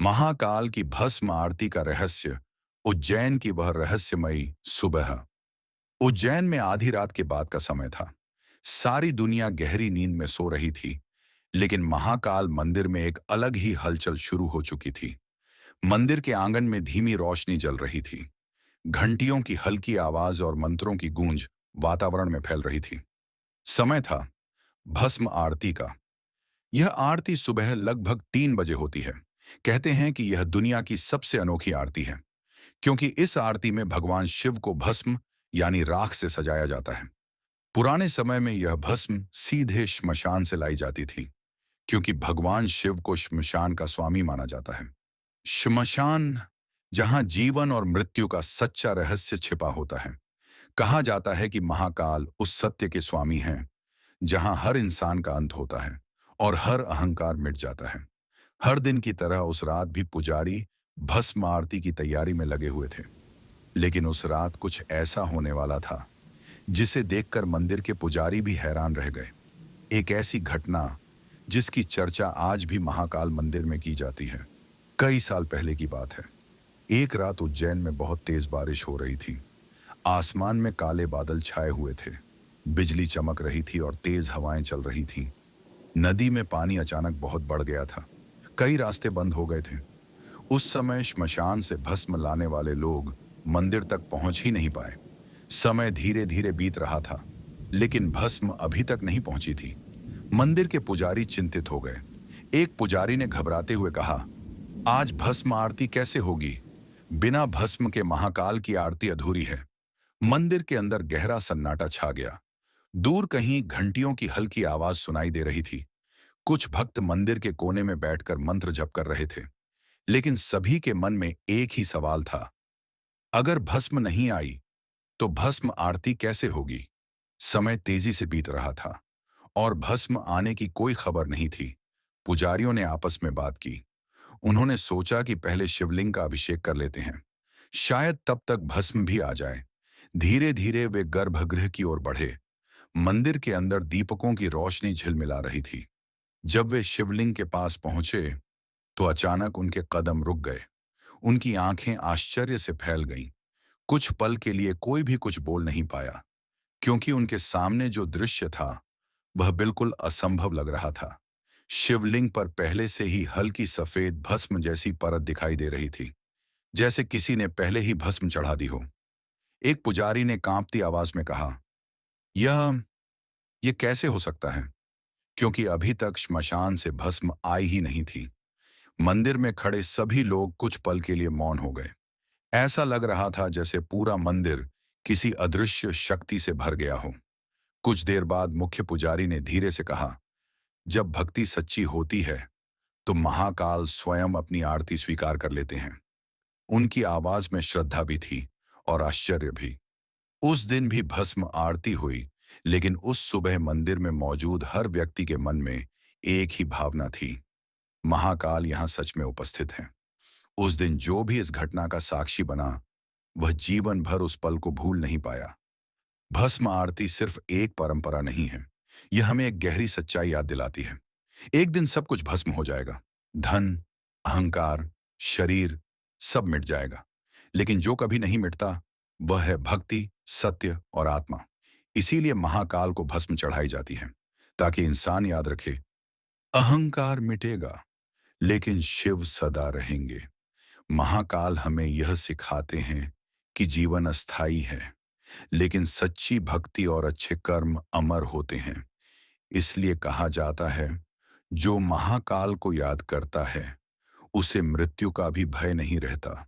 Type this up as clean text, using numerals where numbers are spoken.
महाकाल की भस्म आरती का रहस्य। उज्जैन की वह रहस्यमयी सुबह। उज्जैन में आधी रात के बाद का समय था। सारी दुनिया गहरी नींद में सो रही थी, लेकिन महाकाल मंदिर में एक अलग ही हलचल शुरू हो चुकी थी। मंदिर के आंगन में धीमी रोशनी जल रही थी। घंटियों की हल्की आवाज और मंत्रों की गूंज वातावरण में फैल रही थी। समय था भस्म आरती का। यह आरती सुबह लगभग 3 बजे होती है। कहते हैं कि यह दुनिया की सबसे अनोखी आरती है, क्योंकि इस आरती में भगवान शिव को भस्म यानी राख से सजाया जाता है। पुराने समय में यह भस्म सीधे श्मशान से लाई जाती थी, क्योंकि भगवान शिव को श्मशान का स्वामी माना जाता है। श्मशान, जहां जीवन और मृत्यु का सच्चा रहस्य छिपा होता है। कहा जाता है कि महाकाल उस सत्य के स्वामी हैं जहां हर इंसान का अंत होता है और हर अहंकार मिट जाता है। हर दिन की तरह उस रात भी पुजारी भस्म आरती की तैयारी में लगे हुए थे। लेकिन उस रात कुछ ऐसा होने वाला था जिसे देखकर मंदिर के पुजारी भी हैरान रह गए। एक ऐसी घटना जिसकी चर्चा आज भी महाकाल मंदिर में की जाती है। कई साल पहले की बात है। एक रात उज्जैन में बहुत तेज बारिश हो रही थी। आसमान में काले बादल छाए हुए थे। बिजली चमक रही थी और तेज हवाएं चल रही थीं। नदी में पानी अचानक बहुत बढ़ गया था। कई रास्ते बंद हो गए थे। उस समय श्मशान से भस्म लाने वाले लोग मंदिर तक पहुंच ही नहीं पाए। समय धीरे धीरे बीत रहा था, लेकिन भस्म अभी तक नहीं पहुंची थी। मंदिर के पुजारी चिंतित हो गए। एक पुजारी ने घबराते हुए कहा, आज भस्म आरती कैसे होगी? बिना भस्म के महाकाल की आरती अधूरी है। मंदिर के अंदर गहरा सन्नाटा छा गया। दूर कहीं घंटियों की हल्की आवाज सुनाई दे रही थी। कुछ भक्त मंदिर के कोने में बैठकर मंत्र जप कर रहे थे। लेकिन सभी के मन में एक ही सवाल था, अगर भस्म नहीं आई तो भस्म आरती कैसे होगी? समय तेजी से बीत रहा था और भस्म आने की कोई खबर नहीं थी। पुजारियों ने आपस में बात की। उन्होंने सोचा कि पहले शिवलिंग का अभिषेक कर लेते हैं, शायद तब तक भस्म भी आ जाए। धीरे धीरे वे गर्भगृह की ओर बढ़े। मंदिर के अंदर दीपकों की रोशनी झिलमिला रही थी। जब वे शिवलिंग के पास पहुंचे तो अचानक उनके कदम रुक गए। उनकी आंखें आश्चर्य से फैल गईं। कुछ पल के लिए कोई भी कुछ बोल नहीं पाया, क्योंकि उनके सामने जो दृश्य था वह बिल्कुल असंभव लग रहा था। शिवलिंग पर पहले से ही हल्की सफेद भस्म जैसी परत दिखाई दे रही थी, जैसे किसी ने पहले ही भस्म चढ़ा दी हो। एक पुजारी ने कांपती आवाज में कहा, यह ये कैसे हो सकता है? क्योंकि अभी तक श्मशान से भस्म आई ही नहीं थी। मंदिर में खड़े सभी लोग कुछ पल के लिए मौन हो गए। ऐसा लग रहा था जैसे पूरा मंदिर किसी अदृश्य शक्ति से भर गया हो। कुछ देर बाद मुख्य पुजारी ने धीरे से कहा, जब भक्ति सच्ची होती है तो महाकाल स्वयं अपनी आरती स्वीकार कर लेते हैं। उनकी आवाज में श्रद्धा भी थी और आश्चर्य भी। उस दिन भी भस्म आरती हुई, लेकिन उस सुबह मंदिर में मौजूद हर व्यक्ति के मन में एक ही भावना थी, महाकाल यहाँ सच में उपस्थित है। उस दिन जो भी इस घटना का साक्षी बना, वह जीवन भर उस पल को भूल नहीं पाया। भस्म आरती सिर्फ एक परंपरा नहीं है, यह हमें एक गहरी सच्चाई याद दिलाती है। एक दिन सब कुछ भस्म हो जाएगा। धन, अहंकार, शरीर, सब मिट जाएगा। लेकिन जो कभी नहीं मिटता वह है भक्ति, सत्य और आत्मा। इसीलिए महाकाल को भस्म चढ़ाई जाती है, ताकि इंसान याद रखे, अहंकार मिटेगा लेकिन शिव सदा रहेंगे। महाकाल हमें यह सिखाते हैं कि जीवन अस्थाई है, लेकिन सच्ची भक्ति और अच्छे कर्म अमर होते हैं। इसलिए कहा जाता है, जो महाकाल को याद करता है उसे मृत्यु का भी भय नहीं रहता।